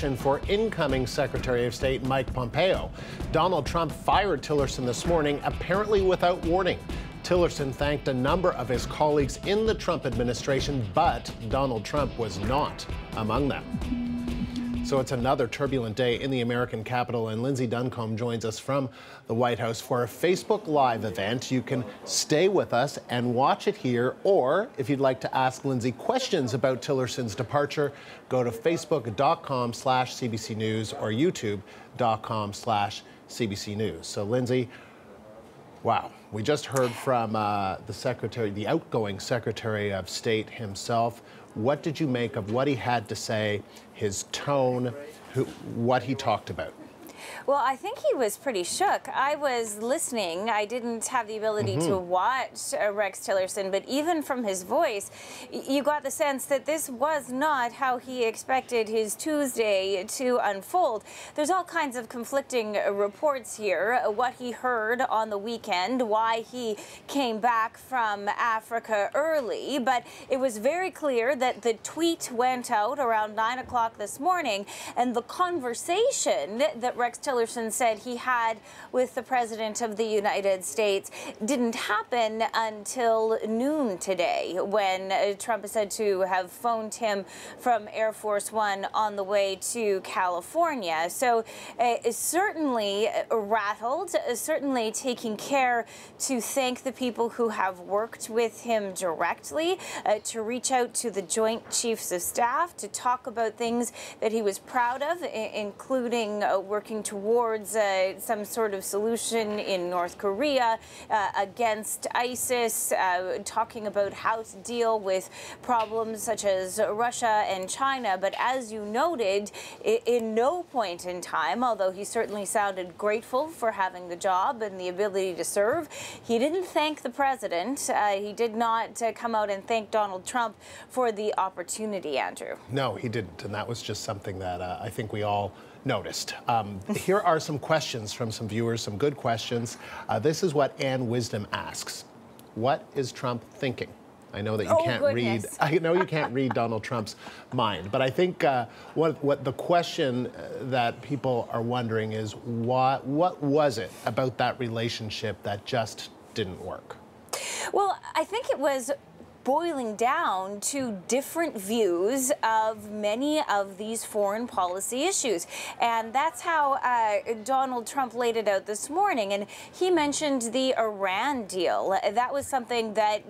question for incoming Secretary of State Mike Pompeo. Donald Trump fired Tillerson this morning, apparently without warning. Tillerson thanked a number of his colleagues in the Trump administration, but Donald Trump was not among them. So it's another turbulent day in the American Capitol, and Lyndsay Duncombe joins us from the White House for a Facebook Live event. You can stay with us and watch it here, or if you'd like to ask Lyndsay questions about Tillerson's departure, go to facebook.com/CBC News or youtube.com/CBC News. So Lyndsay, wow, we just heard from the outgoing Secretary of State himself. What did you make of what he had to say, his tone, what he talked about? Well, I think he was pretty shook. I was listening. I didn't have the ability to watch Rex Tillerson, but even from his voice, you got the sense that this was not how he expected his Tuesday to unfold. There's all kinds of conflicting reports here. What he heard on the weekend, why he came back from Africa early, but it was very clear that the tweet went out around 9 o'clock this morning, and the conversation that Rex Tillerson said he had with the President of the United States didn't happen until noon today, when Trump is said to have phoned him from Air Force One on the way to California. So certainly rattled, certainly taking care to thank the people who have worked with him directly, to reach out to the Joint Chiefs of Staff, to talk about things that he was proud of, including working towards some sort of solution in North Korea against ISIS, talking about how to deal with problems such as Russia and China. But as you noted, in no point in time, although he certainly sounded grateful for having the job and the ability to serve, he didn't thank the president. He did not come out and thank Donald Trump for the opportunity, Andrew. No, he didn't, and that was just something that I think we all noticed. Here are some questions from some viewers, some good questions. This is what Ann Wisdom asks. What is Trump thinking? I know that you can't read. I know you can't read Donald Trump's mind, but I think what the question that people are wondering is what was it about that relationship that just didn't work? Well, I think it was boiling down to different views of many of these foreign policy issues. And that's how Donald Trump laid it out this morning. And he mentioned the Iran deal. That was something that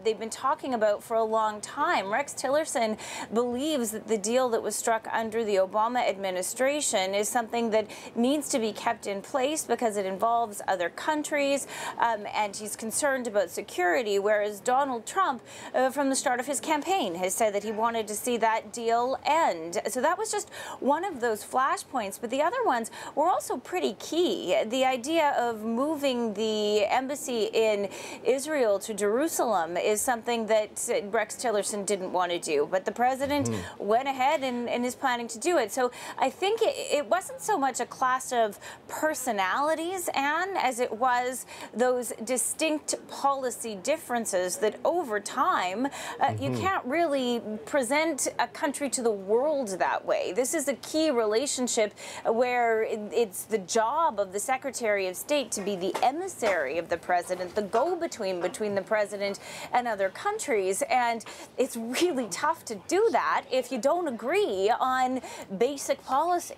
they've been talking about for a long time. Rex Tillerson believes that the deal that was struck under the Obama administration is something that needs to be kept in place because it involves other countries, and he's concerned about security, whereas Donald Trump from the start of his campaign has said that he wanted to see that deal end. So that was just one of those flashpoints, but the other ones were also pretty key. The idea of moving the embassy in Israel to Jerusalem is something that Rex Tillerson didn't want to do, but the president went ahead and is planning to do it. So I think it wasn't so much a clash of personalities, Anne, as it was those distinct policy differences that over time you can't really present a country to the world that way. This is a key relationship where it's the job of the Secretary of State to be the emissary of the president, the go-between between the president and other countries, and it's really tough to do that if you don't agree on basic policy.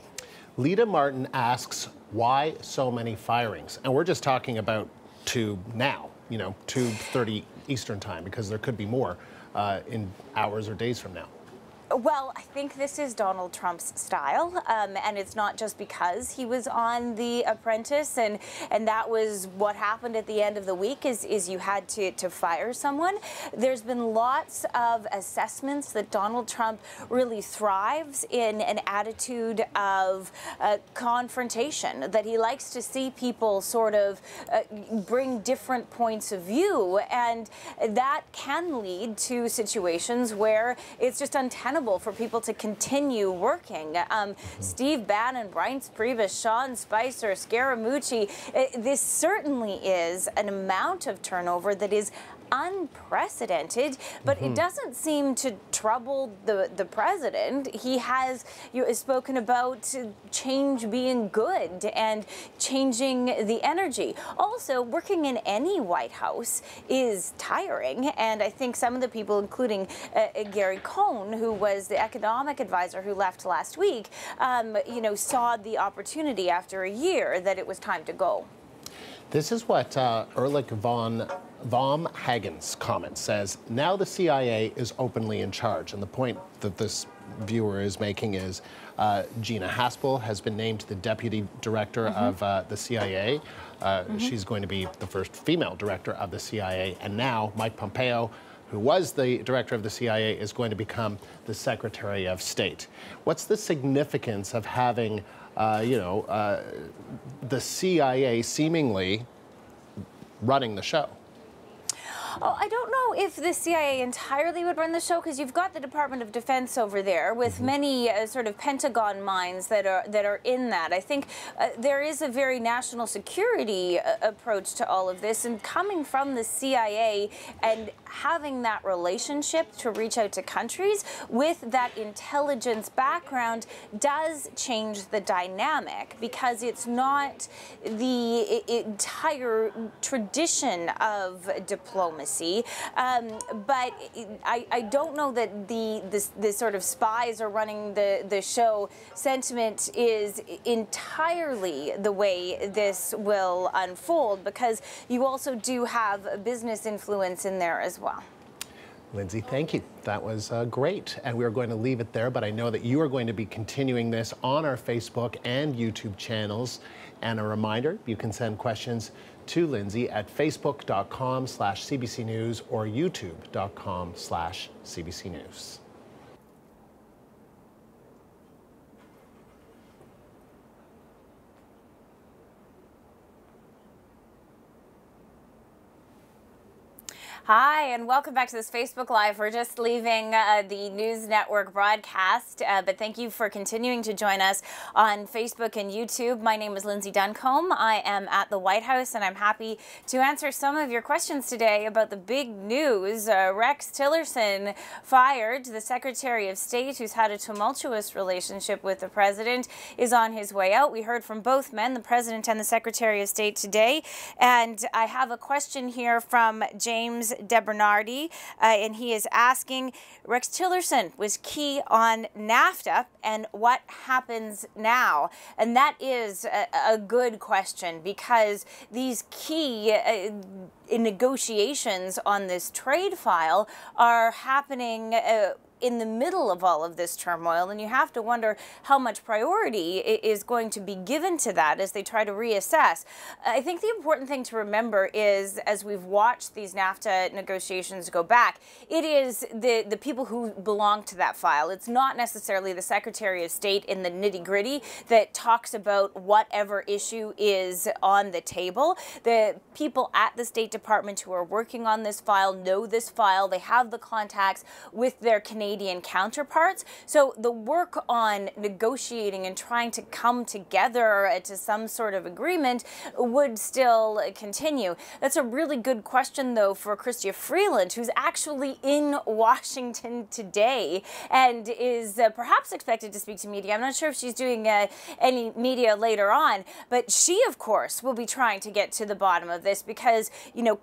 Lita Martin asks, why so many firings? And we're just talking about to now, 2:30 Eastern time, because there could be more in hours or days from now. Well, I think this is Donald Trump's style, and it's not just because he was on The Apprentice, and that was what happened at the end of the week, is you had to fire someone. There's been lots of assessments that Donald Trump really thrives in an attitude of confrontation, that he likes to see people sort of bring different points of view, and that can lead to situations where it's just untenable for people to continue working. Steve Bannon, Bryce Priebus, Sean Spicer, Scaramucci, this certainly is an amount of turnover that is unprecedented, but it doesn't seem to trouble the president. He has spoken about change being good and changing the energy. Also, working in any White House is tiring, and I think some of the people, including Gary Cohn, who was the economic advisor who left last week, saw the opportunity after a year that it was time to go. This is what Erlich von Hagen's comment says. Now the CIA is openly in charge. And the point that this viewer is making is Gina Haspel has been named the deputy director of the CIA. She's going to be the first female director of the CIA. And now Mike Pompeo, who was the director of the CIA, is going to become the Secretary of State. What's the significance of having the CIA seemingly running the show? Oh, I don't know if the CIA entirely would run the show, because you've got the Department of Defense over there with many sort of Pentagon minds that are in that. I think there is a very national security approach to all of this, and coming from the CIA and having that relationship to reach out to countries with that intelligence background does change the dynamic, because it's not the entire tradition of diplomacy. But I don't know that the sort of spies are running the show sentiment is entirely the way this will unfold, because you also do have business influence in there as well. Lyndsay, thank you. That was great. And we're going to leave it there, but I know that you are going to be continuing this on our Facebook and YouTube channels. And a reminder, you can send questions to Lyndsay at facebook.com/CBC News or youtube.com/CBC News. Hi, and welcome back to this Facebook Live. We're just leaving the News Network broadcast, but thank you for continuing to join us on Facebook and YouTube. My name is Lyndsay Duncombe. I am at the White House, and I'm happy to answer some of your questions today about the big news. Rex Tillerson fired, the Secretary of State, who's had a tumultuous relationship with the President, is on his way out. We heard from both men, the President and the Secretary of State, today. And I have a question here from James DeBernardi, and he is asking, Rex Tillerson was key on NAFTA, and what happens now? And that is a good question, because these key negotiations on this trade file are happening in the middle of all of this turmoil, and you have to wonder how much priority is going to be given to that as they try to reassess. I think the important thing to remember is, as we've watched these NAFTA negotiations go back, it is the people who belong to that file. It's not necessarily the Secretary of State in the nitty-gritty that talks about whatever issue is on the table. The people at the State Department who are working on this file know this file. They have the contacts with their Canadian counterparts. So the work on negotiating and trying to come together to some sort of agreement would still continue. That's a really good question, though, for Chrystia Freeland, who's actually in Washington today and is perhaps expected to speak to media. I'm not sure if she's doing any media later on, but she, of course, will be trying to get to the bottom of this, because,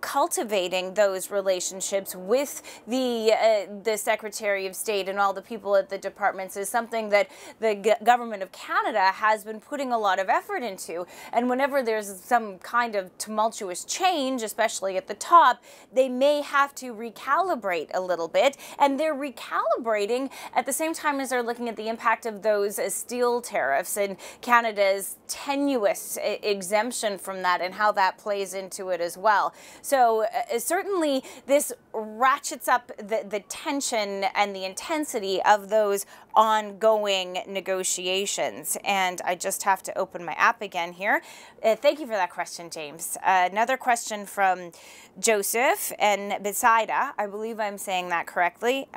cultivating those relationships with the Secretary of State and all the people at the departments is something that the government of Canada has been putting a lot of effort into. And whenever there's some kind of tumultuous change, especially at the top, they may have to recalibrate a little bit. And they're recalibrating at the same time as they're looking at the impact of those steel tariffs and Canada's tenuous exemption from that and how that plays into it as well. So certainly this ratchets up the tension and the intensity of those ongoing negotiations. And I just have to open my app again here. Thank you for that question, James. Another question from Joseph and Besaida. I believe I'm saying that correctly.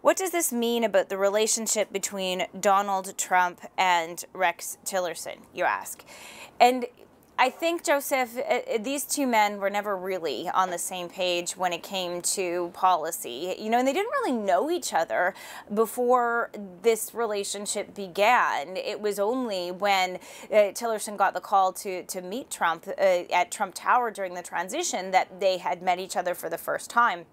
What does this mean about the relationship between Donald Trump and Rex Tillerson, you ask? And I think, Joseph, these two men were never really on the same page when it came to policy. You know, and they didn't really know each other before this relationship began. It was only when Tillerson got the call to meet Trump at Trump Tower during the transition that they had met each other for the first time.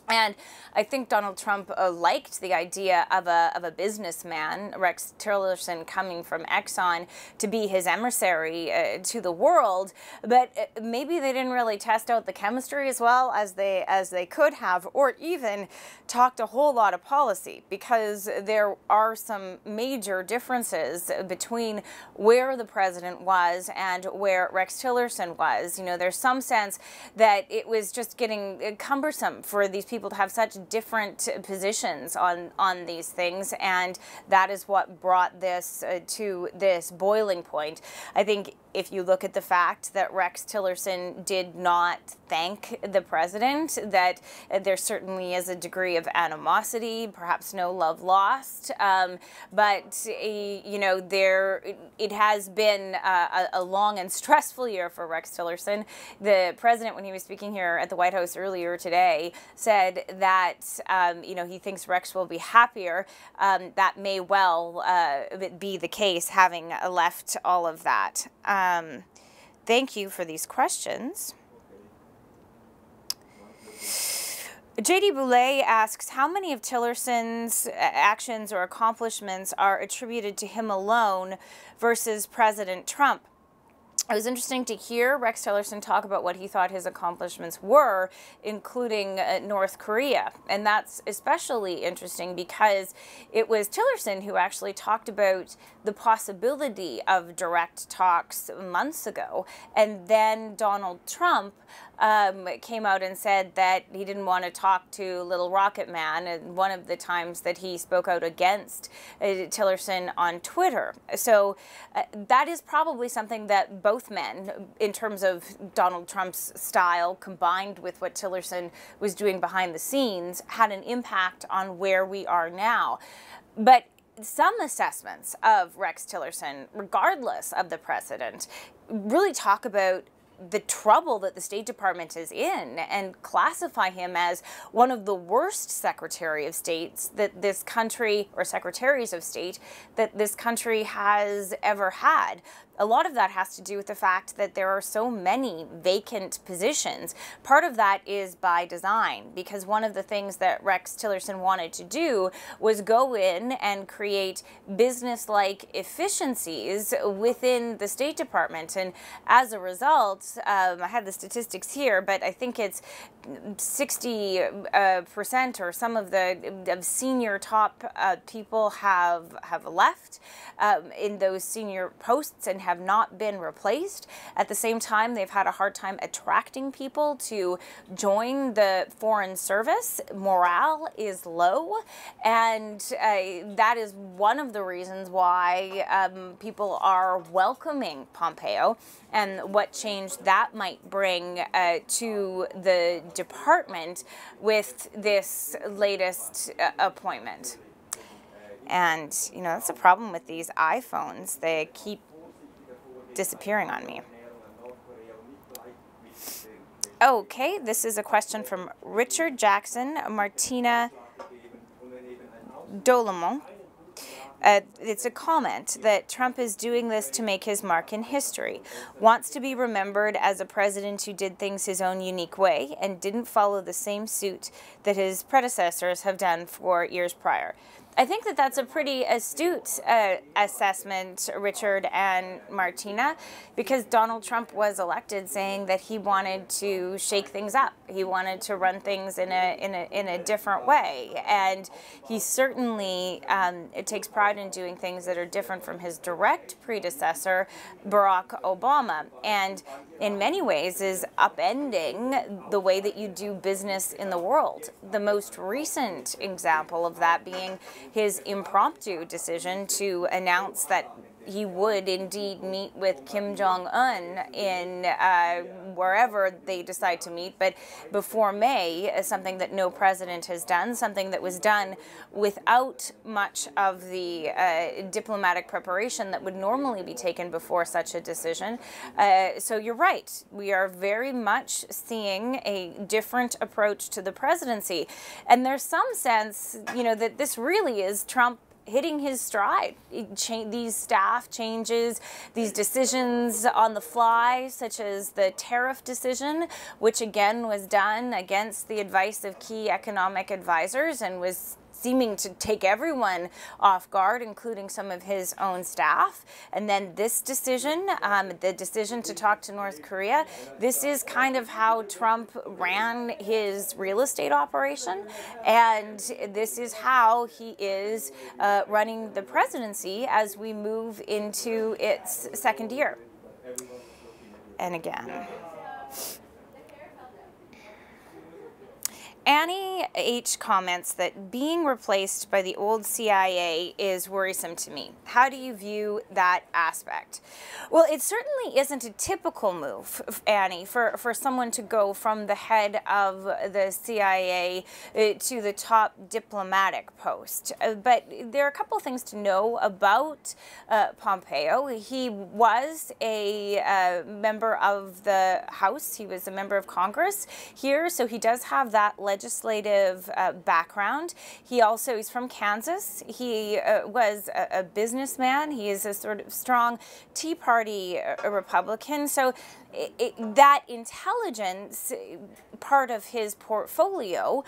And I think Donald Trump liked the idea of a businessman, Rex Tillerson, coming from Exxon to be his emissary to the world. But maybe they didn't really test out the chemistry as well as they could have, or even talked a whole lot of policy, because there are some major differences between where the president was and where Rex Tillerson was. You know, there's some sense that it was just getting cumbersome for these people to have such different positions on these things, and that is what brought this to this boiling point. I think if you look at the fact that Rex Tillerson did not thank the president, that there certainly is a degree of animosity, perhaps no love lost, but you know, it has been a long and stressful year for Rex Tillerson. The president, when he was speaking here at the White House earlier today, said that you know, he thinks Rex will be happier. That may well be the case, having left all of that. Thank you for these questions. JD Boulay asks, how many of Tillerson's actions or accomplishments are attributed to him alone versus President Trump? It was interesting to hear Rex Tillerson talk about what he thought his accomplishments were, including North Korea. And that's especially interesting because it was Tillerson who actually talked about the possibility of direct talks months ago. And then Donald Trump came out and said that he didn't want to talk to Little Rocket Man, and one of the times that he spoke out against Tillerson on Twitter. So that is probably something that both men, in terms of Donald Trump's style combined with what Tillerson was doing behind the scenes, had an impact on where we are now. But some assessments of Rex Tillerson, regardless of the president, really talk about the trouble that the State Department is in and classify him as one of the worst Secretary of States that this country, or Secretaries of State, that this country has ever had. A lot of that has to do with the fact that there are so many vacant positions. Part of that is by design, because one of the things that Rex Tillerson wanted to do was go in and create business-like efficiencies within the State Department. And as a result, I have the statistics here, but I think it's 60% or some of the senior top people have left in those senior posts and have not been replaced. At the same time, they've had a hard time attracting people to join the Foreign Service. Morale is low, and that is one of the reasons why people are welcoming Pompeo, and what change that might bring to the department with this latest appointment. And, you know, that's a problem with these iPhones. They keep disappearing on me. Okay, this is a question from Richard Jackson, Martina Dolemont. It's a comment that Trump is doing this to make his mark in history, wants to be remembered as a president who did things his own unique way and didn't follow the same suit that his predecessors have done for years prior. I think that that's a pretty astute assessment, Richard and Martina, because Donald Trump was elected saying that he wanted to shake things up. He wanted to run things in a different way, and he certainly takes pride in doing things that are different from his direct predecessor, Barack Obama, and in many ways is upending the way that you do business in the world. The most recent example of that being his impromptu decision to announce that he would indeed meet with Kim Jong-un in wherever they decide to meet, but before May, something that no president has done, something that was done without much of the diplomatic preparation that would normally be taken before such a decision. So you're right. We are very much seeing a different approach to the presidency. And there's some sense, you know, that this really is Trump hitting his stride. These staff changes, these decisions on the fly, such as the tariff decision, which again was done against the advice of key economic advisors and was seeming to take everyone off guard, including some of his own staff. And then this decision, the decision to talk to North Korea, this is kind of how Trump ran his real estate operation. And this is how he is running the presidency as we move into its second year. And again, Annie H. comments that being replaced by the old CIA is worrisome to me. How do you view that aspect? Well, it certainly isn't a typical move, Annie, for someone to go from the head of the CIA to the top diplomatic post. But there are a couple of things to know about Pompeo. He was a member of the House. He was a member of Congress here, so he does have that legislative background. He's from Kansas. He was a businessman. He is a sort of strong Tea Party Republican. So that intelligence part of his portfolio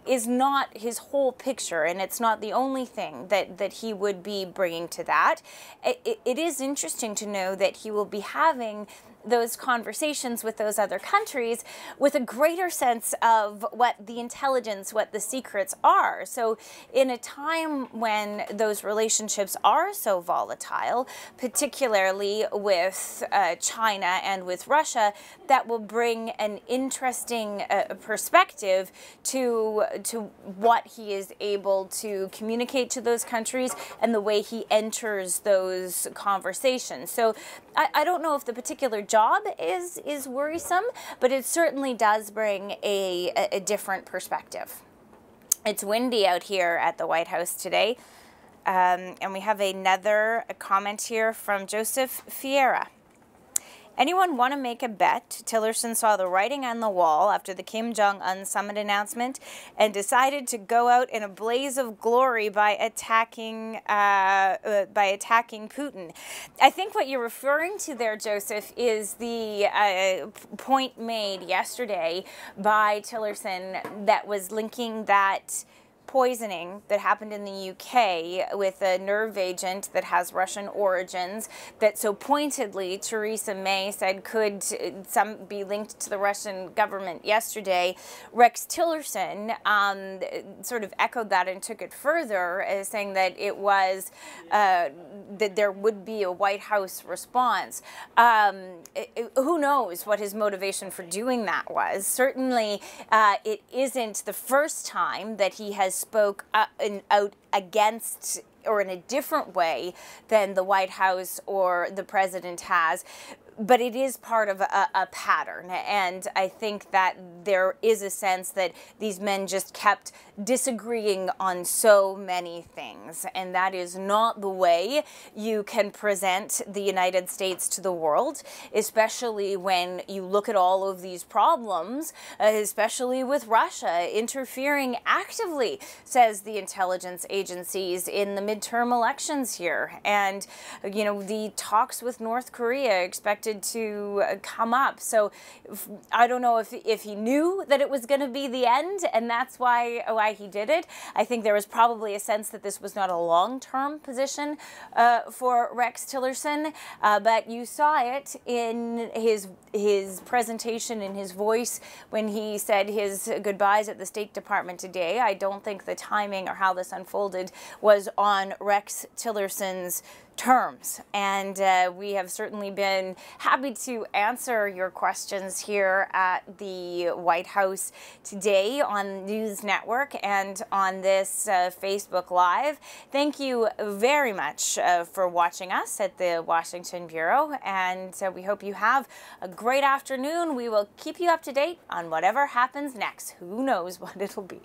is not his whole picture, and it's not the only thing that he would be bringing to that. It is interesting to know that he will be having those conversations with those other countries with a greater sense of what the intelligence, what the secrets are. So in a time when those relationships are so volatile, particularly with China and with Russia, that will bring an interesting perspective to what he is able to communicate to those countries and the way he enters those conversations. So I don't know if the particular job is worrisome, but it certainly does bring a different perspective. It's windy out here at the White House today, and we have another comment here from Joseph Fiera. Anyone want to make a bet? Tillerson saw the writing on the wall after the Kim Jong-un summit announcement and decided to go out in a blaze of glory by attacking Putin. I think what you're referring to there, Joseph, is the point made yesterday by Tillerson that was linking that poisoning that happened in the UK with a nerve agent that has Russian origins that so pointedly Theresa May said could be linked to the Russian government yesterday. Rex Tillerson sort of echoed that and took it further, saying that it was that there would be a White House response. Who knows what his motivation for doing that was? Certainly it isn't the first time that he has spoke out against or in a different way than the White House or the president has. But it is part of a pattern, and I think that there is a sense that these men just kept disagreeing on so many things, and that is not the way you can present the United States to the world, especially when you look at all of these problems, especially with Russia interfering actively, says the intelligence agencies, in the midterm elections here. And, you know, the talks with North Korea expected to come up. So I don't know if he knew that it was going to be the end and that's why he did it. I think there was probably a sense that this was not a long-term position for Rex Tillerson, but you saw it in his presentation, in his voice when he said his goodbyes at the State Department today. I don't think the timing or how this unfolded was on Rex Tillerson's terms. And we have certainly been happy to answer your questions here at the White House today on News Network and on this Facebook Live. Thank you very much for watching us at the Washington Bureau, and we hope you have a great afternoon. We will keep you up to date on whatever happens next. Who knows what it'll be.